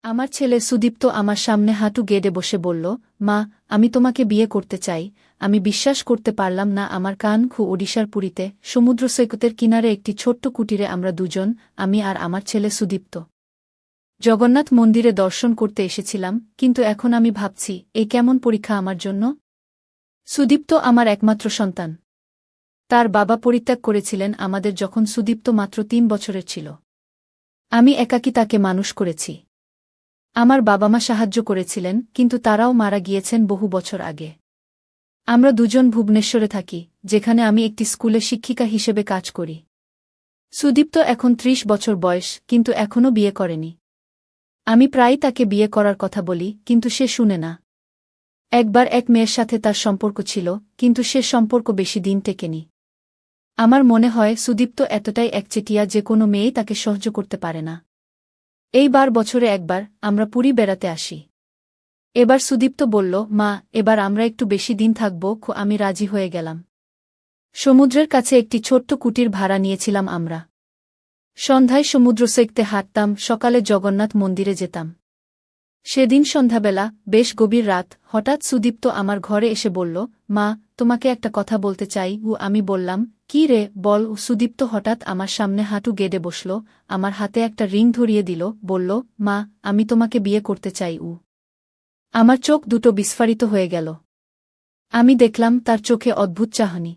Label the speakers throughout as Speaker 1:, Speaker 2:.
Speaker 1: আমার ছেলে সুদীপ্ত আমার সামনে হাঁটু গেড়ে বসে বলল, মা, আমি তোমাকে বিয়ে করতে চাই। আমি বিশ্বাস করতে পারলাম না আমার কান খু ওড়িশার পুরীতে সমুদ্র সৈকতের কিনারে একটি ছোট্ট কুটিরে আমরা দুজন, আমি আর আমার ছেলে সুদীপ্ত, জগন্নাথ মন্দিরে দর্শন করতে এসেছিলাম, কিন্তু এখন আমি ভাবছি এ কেমন পরীক্ষা আমার জন্য। সুদীপ্ত আমার একমাত্র সন্তান। তার বাবা পরিত্যাগ করেছিলেন আমাদের যখন সুদীপ্ত মাত্র ৩ বছরের ছিল। আমি একাকী তাকে মানুষ করেছি। আমার বাবা মা সাহায্য করেছিলেন, কিন্তু তারাও মারা গিয়েছেন বহু বছর আগে। আমরা দুজন ভুবনেশ্বরে থাকি, যেখানে আমি একটি স্কুলে শিক্ষিকা হিসেবে কাজ করি। সুদীপ্ত এখন ৩০ বছর বয়স, কিন্তু এখনও বিয়ে করেনি। আমি প্রায়ই তাকে বিয়ে করার কথা বলি, কিন্তু সে শুনে না। একবার এক মেয়ের সাথে তার সম্পর্ক ছিল, কিন্তু সে সম্পর্ক বেশি দিন টেকেনি। আমার মনে হয় সুদীপ্ত এতটাই একচেটিয়া যে কোনো মেয়েই তাকে সহ্য করতে পারে না। এইবার বছরে একবার আমরা পুরী বেড়াতে আসি। এবার সুদীপ্ত বলল, মা, এবার আমরা একটু বেশি দিন থাকব। আমি রাজি হয়ে গেলাম। সমুদ্রের কাছে একটি ছোট্ট কুটির ভাড়া নিয়েছিলাম আমরা। সন্ধ্যায় সমুদ্র সৈকতে হাঁটতাম, সকালে জগন্নাথ মন্দিরে যেতাম। সেদিন সন্ধ্যাবেলা, বেশ গভীর রাত, হঠাৎ সুদীপ্ত আমার ঘরে এসে বলল, মা, তোমাকে একটা কথা বলতে চাই। আমি বললাম, কি রে, বল। সুদীপ্ত হঠাৎ আমার সামনে হাঁটু গেড়ে বসল, আমার হাতে একটা রিং ধরিয়ে দিল, বলল, মা, আমি তোমাকে বিয়ে করতে চাই। আমার চোখ দুটো বিস্ফারিত হয়ে গেল। আমি দেখলাম তার চোখে অদ্ভুত চাহনি।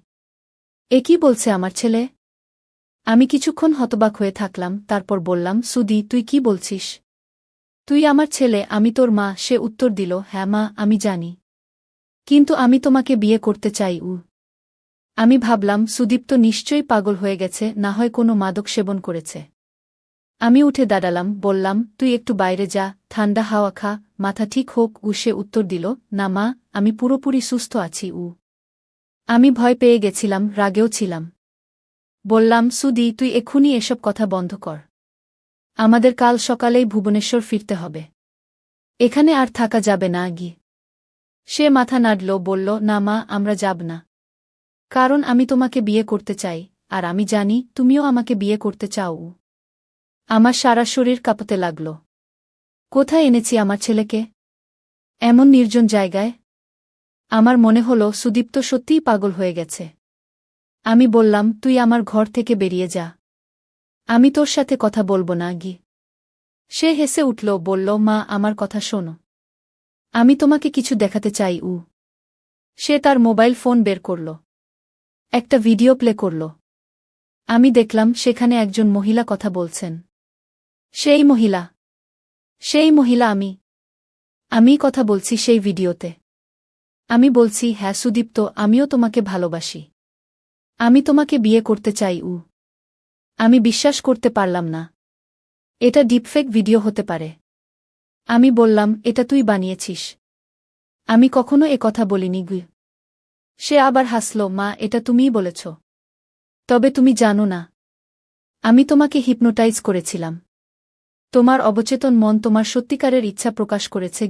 Speaker 1: এ কি বলছে আমার ছেলে? আমি কিছুক্ষণ হতবাক হয়ে থাকলাম, তারপর বললাম, সুদি, তুই কি বলছিস? তুই আমার ছেলে, আমি তোর মা। সে উত্তর দিল, হ্যাঁ মা, আমি জানি, কিন্তু আমি তোমাকে বিয়ে করতে চাই। আমি ভাবলাম সুদীপ্ত নিশ্চয়ই পাগল হয়ে গেছে, না হয় কোনো মাদক সেবন করেছে। আমি উঠে দাঁড়ালাম, বললাম, তুই একটু বাইরে যা, ঠান্ডা হাওয়া খা, মাথা ঠিক হোক। সে উত্তর দিল, না মা, আমি পুরোপুরি সুস্থ আছি। আমি ভয় পেয়ে গেছিলাম, রাগেও ছিলাম। বললাম, সুদি, তুই এক্ষুনি এসব কথা বন্ধ কর। আমাদের কাল সকালেই ভুবনেশ্বর ফিরতে হবে। এখানে আর থাকা যাবে না। সে মাথা নাড়ল, বলল, না মা, আমরা যাব না। কারণ আমি তোমাকে বিয়ে করতে চাই, আর আমি জানি তুমিও আমাকে বিয়ে করতে চাও। আমার সারা শরীর কাঁপতে লাগল। কোথায় এনেছি আমার ছেলেকে? এমন নির্জন জায়গায়। আমার মনে হল সুদীপ্ত সত্যিই পাগল হয়ে গেছে। আমি বললাম, তুই আমার ঘর থেকে বেরিয়ে যা। আমি তোর সাথে কথা বলবো না। সে হেসে উঠল, বলল, মা, আমার কথা শোনো। আমি তোমাকে কিছু দেখাতে চাই। সে তার মোবাইল ফোন বের করল। একটা ভিডিও প্লে করল। আমি দেখলাম সেখানে একজন মহিলা কথা বলছেন। সেই মহিলা আমি কথা বলছি সেই ভিডিওতে। আমি বলছি, হ্যাঁ সুদীপ্ত, আমিও তোমাকে ভালোবাসি। আমি তোমাকে বিয়ে করতে চাই। আমি বিশ্বাস করতে পারলাম না। এটা ডিপফেক ভিডিও হতে পারে। আমি বললাম, এটা তুই বানিয়েছিস। আমি কখনো এ কথা বলিনি। সে আবার হাসল, মা, এটা তুমিই বলেছ। তবে তুমি জানো না, আমি তোমাকে হিপনোটাইজ করেছিলাম। তোমার অবচেতন মন তোমার সত্যিকারের ইচ্ছা প্রকাশ করেছে।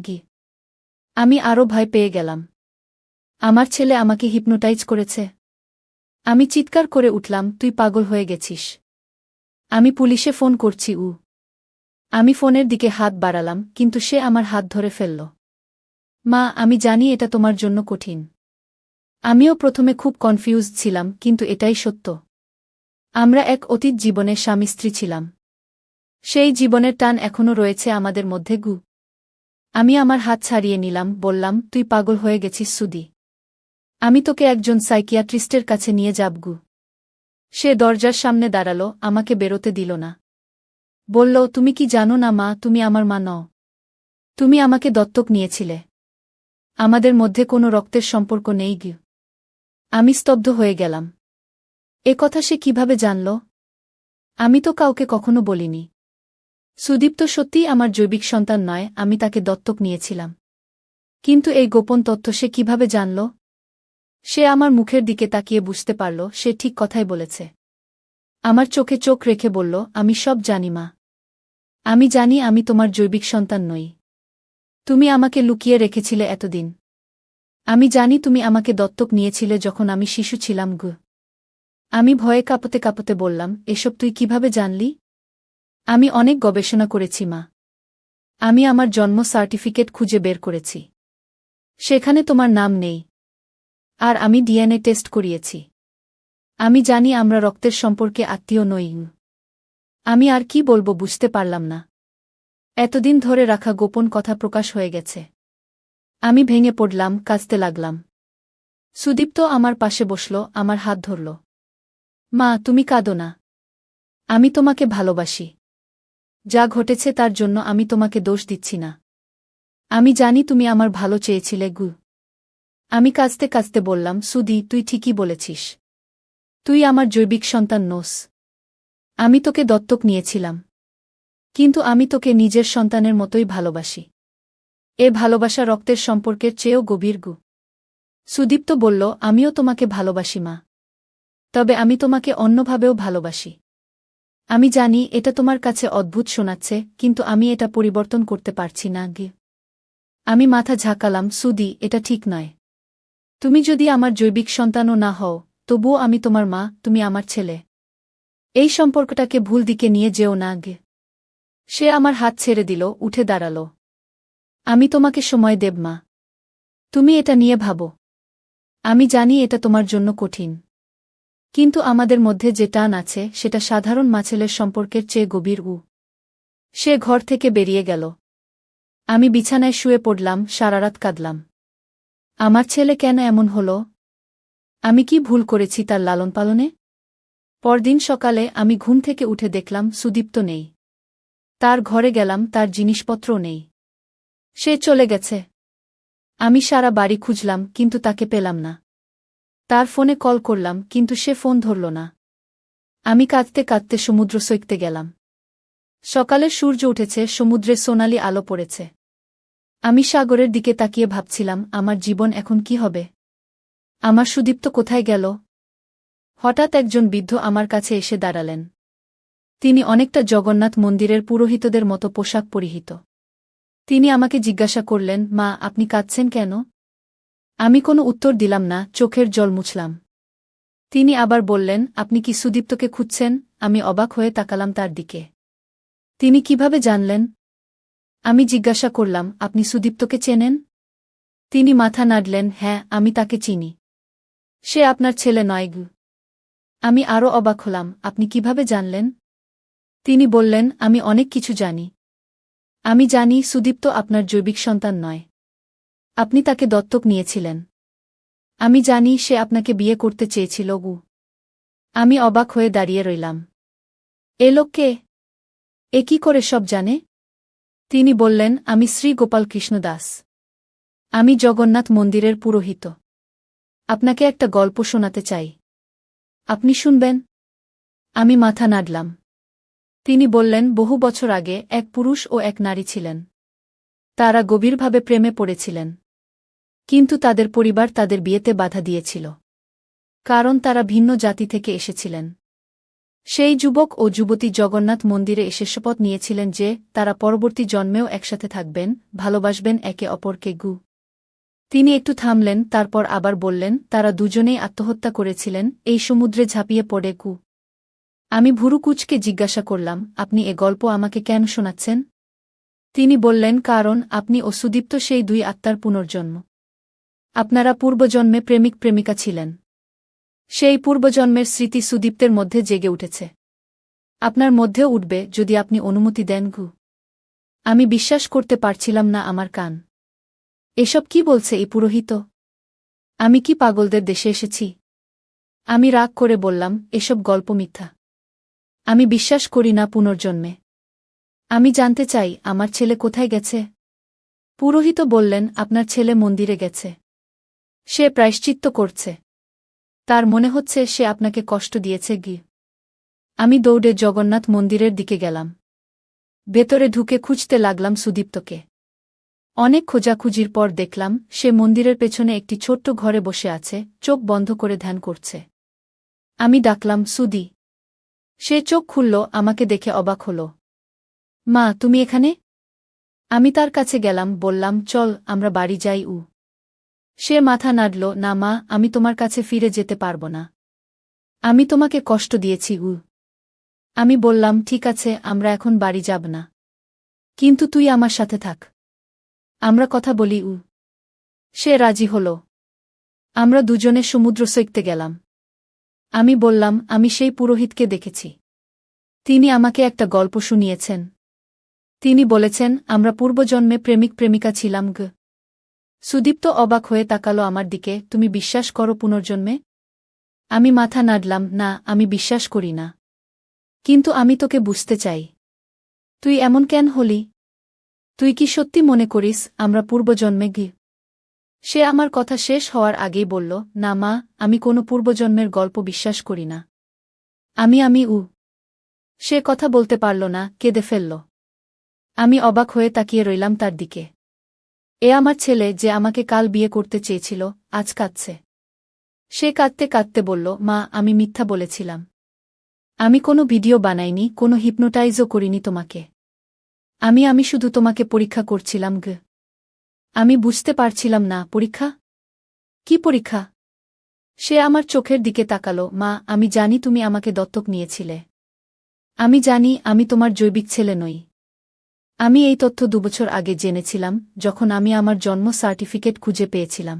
Speaker 1: আমি আরও ভয় পেয়ে গেলাম। আমার ছেলে আমাকে হিপনোটাইজ করেছে। আমি চিৎকার করে উঠলাম, তুই পাগল হয়ে গেছিস। আমি পুলিশে ফোন করছি। আমি ফোনের দিকে হাত বাড়ালাম, কিন্তু সে আমার হাত ধরে ফেলল। মা, আমি জানি এটা তোমার জন্য কঠিন। আমিও প্রথমে খুব কনফিউজড ছিলাম, কিন্তু এটাই সত্য। আমরা এক অতীত জীবনে স্বামী স্ত্রী ছিলাম। সেই জীবনের টান এখনও রয়েছে আমাদের মধ্যে। আমি আমার হাত ছাড়িয়ে নিলাম, বললাম, তুই পাগল হয়ে গেছিস সুদি। আমি তোকে একজন সাইকিয়াট্রিস্টের কাছে নিয়ে যাব। সে দরজার সামনে দাঁড়াল, আমাকে বেরোতে দিল না। বলল, তুমি কি জানো না মা, তুমি আমার মা নও। তুমি আমাকে দত্তক নিয়েছিলে। আমাদের মধ্যে কোনো রক্তের সম্পর্ক নেই। আমি স্তব্ধ হয়ে গেলাম। এ কথা সে কিভাবে জানল? আমি তো কাউকে কখনো বলিনি। সুদীপ্ত সত্যিই আমার জৈবিক সন্তান নয়, আমি তাকে দত্তক নিয়েছিলাম। কিন্তু এই গোপন তথ্য সে কিভাবে জানল? সে আমার মুখের দিকে তাকিয়ে বুঝতে পারল সে ঠিক কথাই বলেছে। আমার চোখে চোখ রেখে বলল, আমি সব জানি মা। আমি জানি আমি তোমার জৈবিক সন্তান নই। তুমি আমাকে লুকিয়ে রেখেছিলে এতদিন। আমি জানি তুমি আমাকে দত্তক নিয়েছিলে যখন আমি শিশু ছিলাম। আমি ভয়ে কাঁপতে কাঁপতে বললাম, এসব তুই কিভাবে জানলি? আমি অনেক গবেষণা করেছি মা। আমি আমার জন্ম সার্টিফিকেট খুঁজে বের করেছি। সেখানে তোমার নাম নেই। আর আমি ডিএনএ টেস্ট করিয়েছি। আমি জানি আমরা রক্তের সম্পর্কে আত্মীয় নই। আমি আর কি বলবো বুঝতে পারলাম না। এতদিন ধরে রাখা গোপন কথা প্রকাশ হয়ে গেছে। আমি ভেঙে পড়লাম, কাঁদতে লাগলাম। সুদীপ্ত আমার পাশে বসল, আমার হাত ধরল। মা, তুমি কাঁদো না। আমি তোমাকে ভালোবাসি। যা ঘটেছে তার জন্য আমি তোমাকে দোষ দিচ্ছি না। আমি জানি তুমি আমার ভালো চেয়েছিলে গু। আমি কাঁদতে কাঁদতে বললাম, সুদি, তুই ঠিকই বলেছিস। তুই আমার জৈবিক সন্তান নোস। আমি তোকে দত্তক নিয়েছিলাম। কিন্তু আমি তোকে নিজের সন্তানের মতোই ভালোবাসি। এ ভালোবাসা রক্তের সম্পর্কের চেয়েও গভীর গু। সুদীপ্ত বলল, আমিও তোমাকে ভালোবাসি মা। তবে আমি তোমাকে অন্যভাবেও ভালোবাসি। আমি জানি এটা তোমার কাছে অদ্ভুত শোনাচ্ছে, কিন্তু আমি এটা পরিবর্তন করতে পারছি না গে। আমি মাথা ঝাঁকালাম, সুদি, এটা ঠিক নয়। তুমি যদি আমার জৈবিক সন্তানও না হও, তবুও আমি তোমার মা, তুমি আমার ছেলে। এই সম্পর্কটাকে ভুল দিকে নিয়ে যেও না গে। সে আমার হাত ছেড়ে দিল, উঠে দাঁড়াল। আমি তোমাকে সময় দেব মা। তুমি এটা নিয়ে ভাবো। আমি জানি এটা তোমার জন্য কঠিন। কিন্তু আমাদের মধ্যে যে টান আছে সেটা সাধারণ মাছেলের সম্পর্কের চেয়ে গভীর। সে ঘর থেকে বেরিয়ে গেল। আমি বিছানায় শুয়ে পড়লাম, সারারাত কাঁদলাম। আমার ছেলে কেন এমন হল? আমি কি ভুল করেছি তার লালন পালনে? পরদিন সকালে আমি ঘুম থেকে উঠে দেখলাম সুদীপ্ত নেই। তার ঘরে গেলাম, তার জিনিসপত্রও নেই। সে চলে গেছে। আমি সারা বাড়ি খুঁজলাম, কিন্তু তাকে পেলাম না। তার ফোনে কল করলাম, কিন্তু সে ফোন ধরল না। আমি কাঁদতে কাঁদতে সমুদ্র সৈকতে গেলাম। সকালে সূর্য উঠেছে, সমুদ্রে সোনালি আলো পড়েছে। আমি সাগরের দিকে তাকিয়ে ভাবছিলাম, আমার জীবন এখন কি হবে? আমার সুদীপ্ত কোথায় গেল? হঠাৎ একজন বৃদ্ধ আমার কাছে এসে দাঁড়ালেন। তিনি অনেকটা জগন্নাথ মন্দিরের পুরোহিতদের মতো পোশাক পরিহিত। তিনি আমাকে জিজ্ঞাসা করলেন, মা, আপনি কাঁদছেন কেন? আমি কোনো উত্তর দিলাম না, চোখের জল মুছলাম। তিনি আবার বললেন, আপনি কি সুদীপ্তকে খুঁজছেন? আমি অবাক হয়ে তাকালাম তার দিকে। তিনি কিভাবে জানলেন? আমি জিজ্ঞাসা করলাম, আপনি সুদীপ্তকে চেনেন? তিনি মাথা নাড়লেন, হ্যাঁ, আমি তাকে চিনি। সে আপনার ছেলে নয় গু। আমি আরও অবাক হলাম, আপনি কিভাবে জানলেন? তিনি বললেন, আমি অনেক কিছু জানি। আমি জানি সুদীপ্ত আপনার জৈবিক সন্তান নয়। আপনি তাকে দত্তক নিয়েছিলেন। আমি জানি সে আপনাকে বিয়ে করতে চেয়েছিল গু। আমি অবাক হয়ে দাঁড়িয়ে রইলাম। এ লোক কে? এ কি করে সব জানে? তিনি বললেন, আমি শ্রী গোপাল কৃষ্ণ দাস। আমি জগন্নাথ মন্দিরের পুরোহিত। আপনাকে একটা গল্প শোনাতে চাই। আপনি শুনবেন? আমি মাথা নাড়লাম। তিনি বললেন, বহু বছর আগে এক পুরুষ ও এক নারী ছিলেন। তারা গভীরভাবে প্রেমে পড়েছিলেন। কিন্তু তাদের পরিবার তাদের বিয়েতে বাধা দিয়েছিল। কারণ তারা ভিন্ন জাতি থেকে এসেছিলেন। সেই যুবক ও যুবতী জগন্নাথ মন্দিরে এসে শপথ নিয়েছিলেন যে তারা পরবর্তী জন্মেও একসাথে থাকবেন, ভালোবাসবেন একে অপরকে গু। তিনি একটু থামলেন, তারপর আবার বললেন, তারা দুজনেই আত্মহত্যা করেছিলেন এই সমুদ্রে ঝাঁপিয়ে পড়ে গু। আমি ভুরুকুচকে জিজ্ঞাসা করলাম, আপনি এ গল্প আমাকে কেন শোনাচ্ছেন? তিনি বললেন, কারণ আপনি ও সুদীপ্ত সেই দুই আত্মার পুনর্জন্ম। আপনারা পূর্বজন্মে প্রেমিক প্রেমিকা ছিলেন। সেই পূর্বজন্মের স্মৃতি সুদীপ্তের মধ্যে জেগে উঠেছে। আপনার মধ্যেও উঠবে যদি আপনি অনুমতি দেন গু। আমি বিশ্বাস করতে পারছিলাম না আমার কান। এসব কি বলছে এই পুরোহিত? আমি কি পাগলদের দেশে এসেছি? আমি রাগ করে বললাম, এসব গল্প মিথ্যা। আমি বিশ্বাস করি না পুনর্জন্মে। আমি জানতে চাই, আমার ছেলে কোথায় গেছে? পুরোহিত বললেন, আপনার ছেলে মন্দিরে গেছে। সে প্রায়শ্চিত্ত করছে। তার মনে হচ্ছে সে আপনাকে কষ্ট দিয়েছে গি। আমি দৌড়ে জগন্নাথ মন্দিরের দিকে গেলাম। ভেতরে ঢুকে খুঁজতে লাগলাম সুদীপ্তকে। অনেক খোঁজাখুঁজির পর দেখলাম সে মন্দিরের পেছনে একটি ছোট্ট ঘরে বসে আছে, চোখ বন্ধ করে ধ্যান করছে। আমি ডাকলাম, সুদি। সে চোখ খুলল, আমাকে দেখে অবাক হল। মা, তুমি এখানে? আমি তার কাছে গেলাম, বললাম, চল আমরা বাড়ি যাই। সে মাথা নাড়ল, না মা, আমি তোমার কাছে ফিরে যেতে পারব না। আমি তোমাকে কষ্ট দিয়েছি। আমি বললাম, ঠিক আছে, আমরা এখন বাড়ি যাব না। কিন্তু তুই আমার সাথে থাক। আমরা কথা বলি। সে রাজি হল। আমরা দুজনে সমুদ্র সৈকতে গেলাম। আমি বললাম, আমি সেই পুরোহিতকে দেখেছি। তিনি আমাকে একটা গল্প শুনিয়েছেন। তিনি বলেছেন, আমরা পূর্বজন্মে প্রেমিক প্রেমিকা ছিলাম। সুদীপ্ত অবাক হয়ে তাকালো আমার দিকে। তুমি বিশ্বাস করো পুনর্জন্মে? আমি মাথা নাড়লাম, না, আমি বিশ্বাস করি না। কিন্তু আমি তোকে বুঝতে চাই। তুই এমন কেন হলি? তুই কি সত্যি মনে করিস আমরা পূর্বজন্মে সে আমার কথা শেষ হওয়ার আগেই বলল, না মা, আমি কোনো পূর্বজন্মের গল্প বিশ্বাস করি না। আমি সে কথা বলতে পারল না, কেঁদে ফেলল। আমি অবাক হয়ে তাকিয়ে রইলাম তার দিকে। এ আমার ছেলে, যে আমাকে কাল বিয়ে করতে চেয়েছিল, আজ কাঁদছে। সে কাঁদতে কাঁদতে বলল, মা, আমি মিথ্যা বলেছিলাম। আমি কোনো ভিডিও বানাইনি, কোনো হিপনোটাইজও করিনি তোমাকে। আমি শুধু তোমাকে পরীক্ষা করছিলাম। আমি বুঝতে পারছিলাম না। পরীক্ষা? কি পরীক্ষা? সে আমার চোখের দিকে তাকালো। মা, আমি জানি তুমি আমাকে দত্তক নিয়েছিলে। আমি জানি আমি তোমার জৈবিক ছেলে নই। আমি এই তথ্য 2 বছর আগে জেনেছিলাম, যখন আমি আমার জন্ম সার্টিফিকেট খুঁজে পেয়েছিলাম।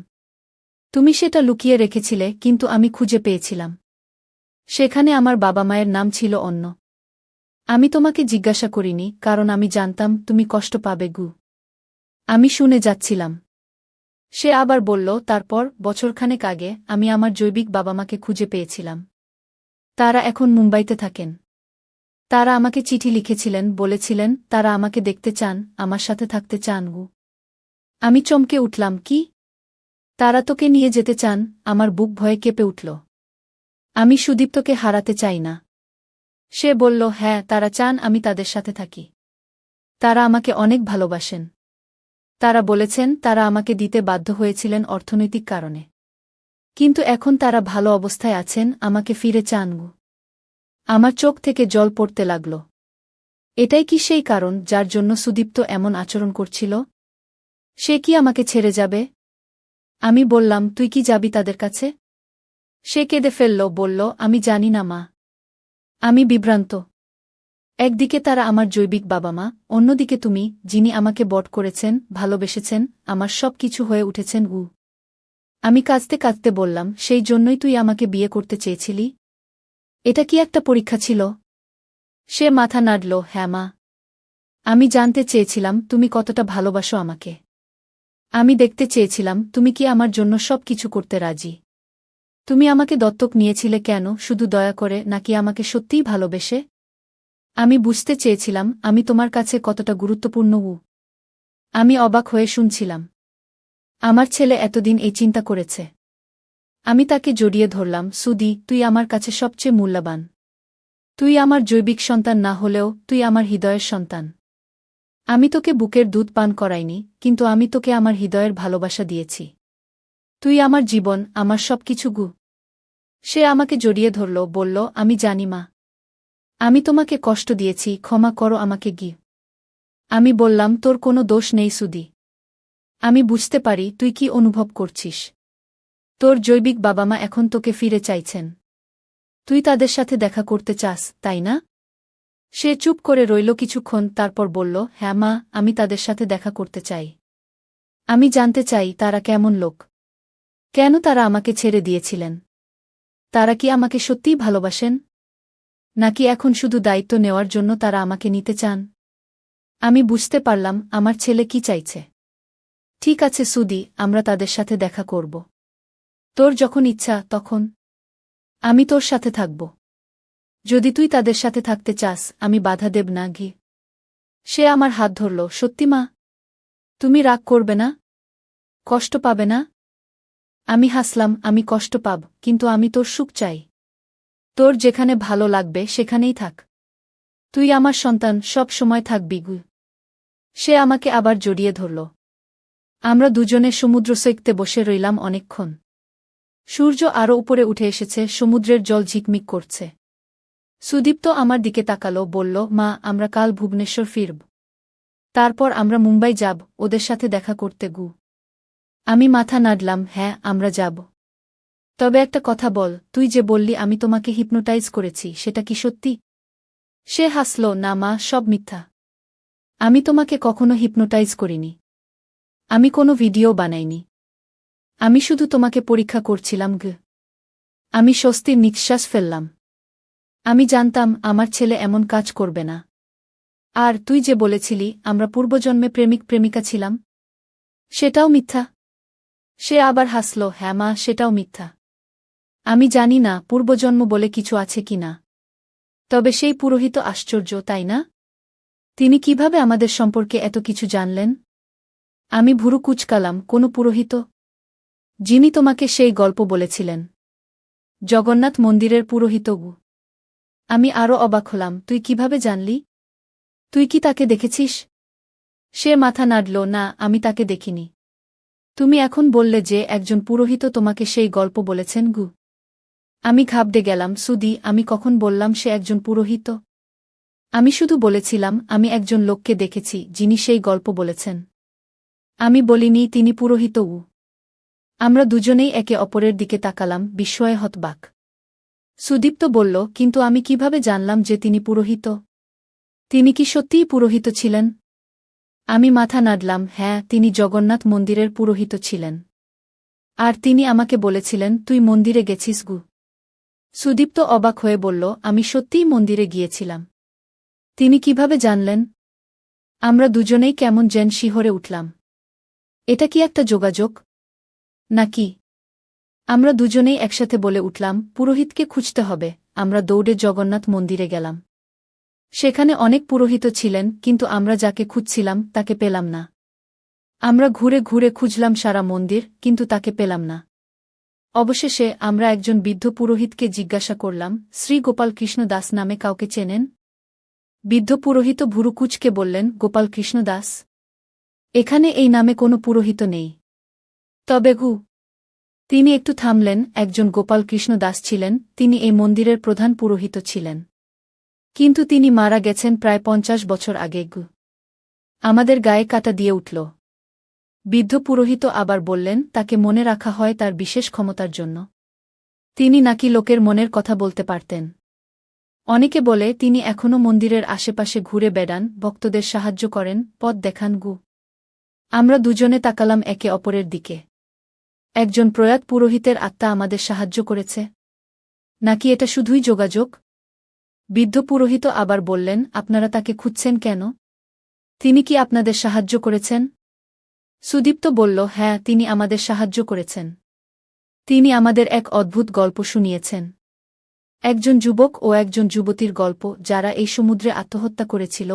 Speaker 1: তুমি সেটা লুকিয়ে রেখেছিলে, কিন্তু আমি খুঁজে পেয়েছিলাম। সেখানে আমার বাবা মায়ের নাম ছিল অন্য। আমি তোমাকে জিজ্ঞাসা করিনি, কারণ আমি জানতাম তুমি কষ্ট পাবে। আমি শুনে যাচ্ছিলাম। সে আবার বলল, তারপর বছরখানেক আগে আমি আমার জৈবিক বাবা মাকে খুঁজে পেয়েছিলাম। তারা এখন মুম্বাইতে থাকেন। তারা আমাকে চিঠি লিখেছিলেন, বলেছিলেন তারা আমাকে দেখতে চান, আমার সাথে থাকতে চান। আমি চমকে উঠলাম, কি? তারা তোকে নিয়ে যেতে চান? আমার বুক ভয়ে কেঁপে উঠল। আমি সুদীপ্তকে হারাতে চাই না। সে বলল, হ্যাঁ, তারা চান আমি তাদের সাথে থাকি। তারা আমাকে অনেক ভালোবাসেন। তারা বলেছেন তারা আমাকে দিতে বাধ্য হয়েছিলেন অর্থনৈতিক কারণে। কিন্তু এখন তারা ভালো অবস্থায় আছেন, আমাকে ফিরে চান। আমার চোখ থেকে জল পড়তে লাগল। এটাই কি সেই কারণ যার জন্য সুদীপ্ত এমন আচরণ করছিল? সে কি আমাকে ছেড়ে যাবে? আমি বললাম, তুই কি যাবি তাদের কাছে? সে কেঁদে ফেলল, বলল, আমি জানি না মা। আমি বিভ্রান্ত। একদিকে তারা আমার জৈবিক বাবা মা, অন্যদিকে তুমি, যিনি আমাকে বট করেছেন, ভালোবেসেছেন, আমার সব কিছু হয়ে উঠেছেন। আমি কাঁদতে কাঁদতে বললাম, সেই জন্যই তুই আমাকে বিয়ে করতে চেয়েছিলি? এটা কি একটা পরীক্ষা ছিল? সে মাথা নাড়ল, হ্যাঁ মা। আমি জানতে চেয়েছিলাম তুমি কতটা ভালোবাসো আমাকে। আমি দেখতে চেয়েছিলাম তুমি কি আমার জন্য সব কিছু করতে রাজি। তুমি আমাকে দত্তক নিয়েছিলে কেন, শুধু দয়া করে, নাকি আমাকে সত্যিই ভালোবেসে? আমি বুঝতে চেয়েছিলাম আমি তোমার কাছে কতটা গুরুত্বপূর্ণ। আমি অবাক হয়ে শুনছিলাম। আমার ছেলে এতদিন এই চিন্তা করেছে। আমি তাকে জড়িয়ে ধরলাম, সুদি, তুই আমার কাছে সবচেয়ে মূল্যবান। তুই আমার জৈবিক সন্তান না হলেও তুই আমার হৃদয়ের সন্তান। আমি তোকে বুকের দুধ পান করাইনি, কিন্তু আমি তোকে আমার হৃদয়ের ভালোবাসা দিয়েছি। তুই আমার জীবন, আমার সবকিছু। সে আমাকে জড়িয়ে ধরল, বলল, আমি জানি মা। আমি তোমাকে কষ্ট দিয়েছি, ক্ষমা করো আমাকে। আমি বললাম, তোর কোনো দোষ নেই সুদি। আমি বুঝতে পারি তুই কি অনুভব করছিস। তোর জৈবিক বাবা মা এখন তোকে ফিরে চাইছেন। তুই তাদের সাথে দেখা করতে চাস, তাই না? সে চুপ করে রইল কিছুক্ষণ, তারপর বলল, হ্যাঁ মা, আমি তাদের সাথে দেখা করতে চাই। আমি জানতে চাই তারা কেমন লোক। কেন তারা আমাকে ছেড়ে দিয়েছিলেন? তারা কি আমাকে সত্যিই ভালোবাসেন? নাকি এখন শুধু দায়িত্ব নেওয়ার জন্য তারা আমাকে নিতে চান? আমি বুঝতে পারলাম আমার ছেলে কি চাইছে। ঠিক আছে সুদি, আমরা তাদের সাথে দেখা করব। তোর যখন ইচ্ছা তখন। আমি তোর সাথে থাকব। যদি তুই তাদের সাথে থাকতে চাস, আমি বাধা দেব না। সে আমার হাত ধরল, সত্যি মা? তুমি রাগ করবে না? কষ্ট পাবে না? আমি হাসলাম, আমি কষ্ট পাব, কিন্তু আমি তোর সুখ চাই। তোর যেখানে ভালো লাগবে সেখানেই থাক। তুই আমার সন্তান, সব সময় থাকবি। সে আমাকে আবার জড়িয়ে ধরল। আমরা দুজনে সমুদ্র সৈকতে বসে রইলাম অনেকক্ষণ। সূর্য আরও উপরে উঠে এসেছে, সমুদ্রের জল ঝিকমিক করছে। সুদীপ্ত আমার দিকে তাকালো, বলল, মা, আমরা কাল ভুবনেশ্বর ফিরব। তারপর আমরা মুম্বাই যাব ওদের সাথে দেখা করতে। আমি মাথা নাড়লাম, হ্যাঁ, আমরা যাব। তবে একটা কথা বল, তুই যে বললি আমি তোমাকে হিপনোটাইজ করেছি, সেটা কি সত্যি? সে হাসল, না মা, সব মিথ্যা। আমি তোমাকে কখনো হিপনোটাইজ করিনি। আমি কোনো ভিডিও বানাইনি। আমি শুধু তোমাকে পরীক্ষা করছিলাম আমি স্বস্তির নিঃশ্বাস ফেললাম। আমি জানতাম আমার ছেলে এমন কাজ করবে না। আর তুই যে বলেছিলি আমরা পূর্বজন্মে প্রেমিক প্রেমিকা ছিলাম, সেটাও মিথ্যা। সে আবার হাসল। হ্যাঁ মা, সেটাও মিথ্যা। আমি জানি না পূর্বজন্ম বলে কিছু আছে কি না। তবে সেই পুরোহিত আশ্চর্য, তাই না? তিনি কিভাবে আমাদের সম্পর্কে এত কিছু জানলেন? আমি ভুরু কুচকালাম। কোনো পুরোহিত? যিনি তোমাকে সেই গল্প বলেছিলেন, জগন্নাথ মন্দিরের পুরোহিত? আমি আরও অবাক হলাম। তুই কিভাবে জানলি? তুই কি তাকে দেখেছিস? সে মাথা নাড়ল। না, আমি তাকে দেখিনি। তুমি এখন বললে যে একজন পুরোহিত তোমাকে সেই গল্প বলেছেন আমি ঘাবড়ে গেলাম। সুদি, আমি কখন বললাম সে একজন পুরোহিত? আমি শুধু বলেছিলাম আমি একজন লোককে দেখেছি যিনি সেই গল্প বলেছেন। আমি বলিনি তিনি পুরোহিত। আমরা দুজনেই একে অপরের দিকে তাকালাম, বিস্ময়ে হতবাক। সুদীপ্ত বলল, কিন্তু আমি কিভাবে জানলাম যে তিনি পুরোহিত? তিনি কি সত্যিই পুরোহিত ছিলেন? আমি মাথা নাড়লাম। হ্যাঁ, তিনি জগন্নাথ মন্দিরের পুরোহিত ছিলেন। আর তিনি আমাকে বলেছিলেন তুই মন্দিরে গেছিস সুদীপ্ত অবাক হয়ে বলল, আমি সত্যিই মন্দিরে গিয়েছিলাম। তিনি কিভাবে জানলেন? আমরা দুজনেই কেমন যেন শিহরে উঠলাম। এটা কি একটা যোগাযোগ নাকি? আমরা দুজনেই একসাথে বলে উঠলাম, পুরোহিতকে খুঁজতে হবে। আমরা দৌড়ে জগন্নাথ মন্দিরে গেলাম। সেখানে অনেক পুরোহিত ছিলেন, কিন্তু আমরা যাকে খুঁজছিলাম তাকে পেলাম না। আমরা ঘুরে ঘুরে খুঁজলাম সারা মন্দির, কিন্তু তাকে পেলাম না। অবশেষে আমরা একজন বৃদ্ধ পুরোহিতকে জিজ্ঞাসা করলাম, শ্রী গোপাল কৃষ্ণ দাস নামে কাউকে চেনেন? বৃদ্ধ পুরোহিত ভুরু কুঁচকে বললেন, গোপাল কৃষ্ণ দাস? এখানে এই নামে কোনো পুরোহিত নেই। তবে তিনি একটু থামলেন। একজন গোপাল কৃষ্ণ দাস ছিলেন, তিনি এই মন্দিরের প্রধান পুরোহিত ছিলেন। কিন্তু তিনি মারা গেছেন প্রায় 50 বছর আগে আমাদের গায়ে কাঁটা দিয়ে উঠল। বৃদ্ধ পুরোহিত আবার বললেন, তাকে মনে রাখা হয় তার বিশেষ ক্ষমতার জন্য। তিনি নাকি লোকের মনের কথা বলতে পারতেন। অনেকে বলে তিনি এখনও মন্দিরের আশেপাশে ঘুরে বেড়ান, ভক্তদের সাহায্য করেন, পথ দেখান আমরা দুজনে তাকালাম একে অপরের দিকে। একজন প্রয়াত পুরোহিতের আত্মা আমাদের সাহায্য করেছে? নাকি এটা শুধুই যোগাযোগ? বৃদ্ধ পুরোহিত আবার বললেন, আপনারা তাকে খুঁজছেন কেন? তিনি কি আপনাদের সাহায্য করেছেন? সুদীপ্ত বলল, হ্যাঁ, তিনি আমাদের সাহায্য করেছেন। তিনি আমাদের এক অদ্ভুত গল্প শুনিয়েছেন। একজন যুবক ও একজন যুবতীর গল্প, যারা এই সমুদ্রে আত্মহত্যা করেছিল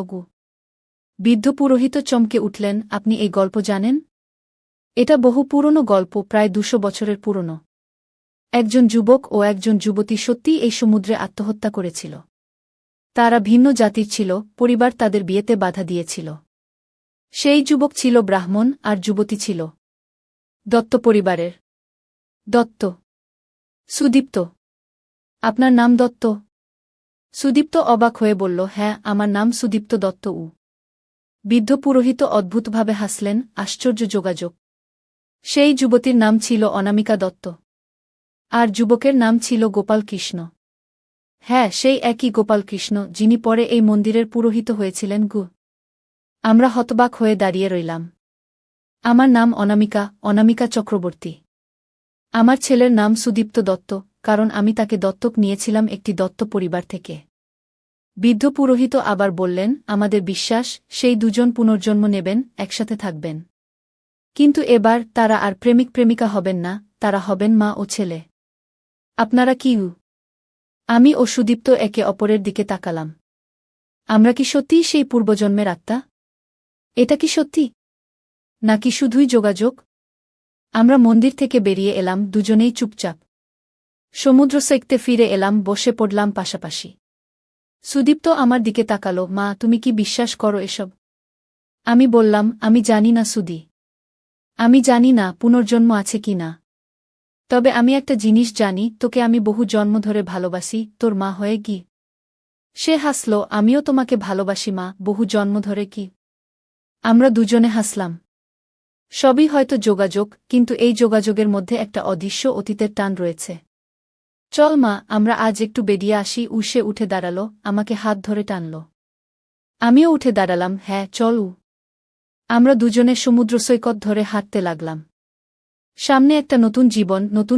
Speaker 1: বৃদ্ধ পুরোহিত চমকে উঠলেন, আপনি এই গল্প জানেন? এটা বহু পুরনো গল্প, প্রায় 200 বছরের পুরনো। একজন যুবক ও একজন যুবতী সত্যিই এই সমুদ্রে আত্মহত্যা করেছিল। তারা ভিন্ন জাতির ছিল, পরিবার তাদের বিয়েতে বাধা দিয়েছিল। সেই যুবক ছিল ব্রাহ্মণ আর যুবতী ছিল দত্ত পরিবারের। দত্ত? সুদীপ্ত, আপনার নাম দত্ত? সুদীপ্ত অবাক হয়ে বলল, হ্যাঁ, আমার নাম সুদীপ্ত দত্ত। বৃদ্ধ পুরোহিত অদ্ভুতভাবে হাসলেন, আশ্চর্য যোগাযোগ। সেই যুবতীর নাম ছিল অনামিকা দত্ত। আর যুবকের নাম ছিল গোপাল কৃষ্ণ। হ্যাঁ, সেই একই গোপাল কৃষ্ণ যিনি পরে এই মন্দিরের পুরোহিত হয়েছিলেন আমরা হতবাক হয়ে দাঁড়িয়ে রইলাম। আমার নাম অনামিকা, অনামিকা চক্রবর্তী। আমার ছেলের নাম সুদীপ্ত দত্ত, কারণ আমি তাকে দত্তক নিয়েছিলাম একটি দত্ত পরিবার থেকে। বৃদ্ধ পুরোহিত আবার বললেন, আমাদের বিশ্বাস সেই দুজন পুনর্জন্ম নেবেন, একসাথে থাকবেন। কিন্তু এবার তারা আর প্রেমিক প্রেমিকা হবেন না, তারা হবেন মা ও ছেলে। আপনারা কি? আমি ও সুদীপ্ত একে অপরের দিকে তাকালাম। আমরা কি সত্যিই সেই পূর্বজন্মের আত্মা? এটা কি সত্যি, নাকি শুধুই যোগাযোগ? আমরা মন্দির থেকে বেরিয়ে এলাম, দুজনেই চুপচাপ। সমুদ্র সৈকতে ফিরে এলাম, বসে পড়লাম পাশাপাশি। সুদীপ্ত আমার দিকে তাকালো, মা, তুমি কি বিশ্বাস করো এসব? আমি বললাম, আমি জানি না সুদি। আমি জানি না পুনর্জন্ম আছে কি না। তবে আমি একটা জিনিস জানি, তোকে আমি বহু জন্ম ধরে ভালোবাসি, তোর মা হয়ে সে হাসল, আমিও তোমাকে ভালোবাসি মা, বহু জন্ম ধরে আমরা দুজনে হাসলাম। সবই হয়তো যোগাযোগ, কিন্তু এই যোগাযোগের মধ্যে একটা অদৃশ্য অতীতের টান রয়েছে। চল মা, আমরা আজ একটু বেরিয়ে আসি। সে উঠে দাঁড়াল, আমাকে হাত ধরে টানল। আমিও উঠে দাঁড়ালাম। হ্যাঁ, চলু। আমরা দুজনে সমুদ্র সৈকত ধরে হাঁটতে লাগলাম। সামনে একটা নতুন জীবন, নতুন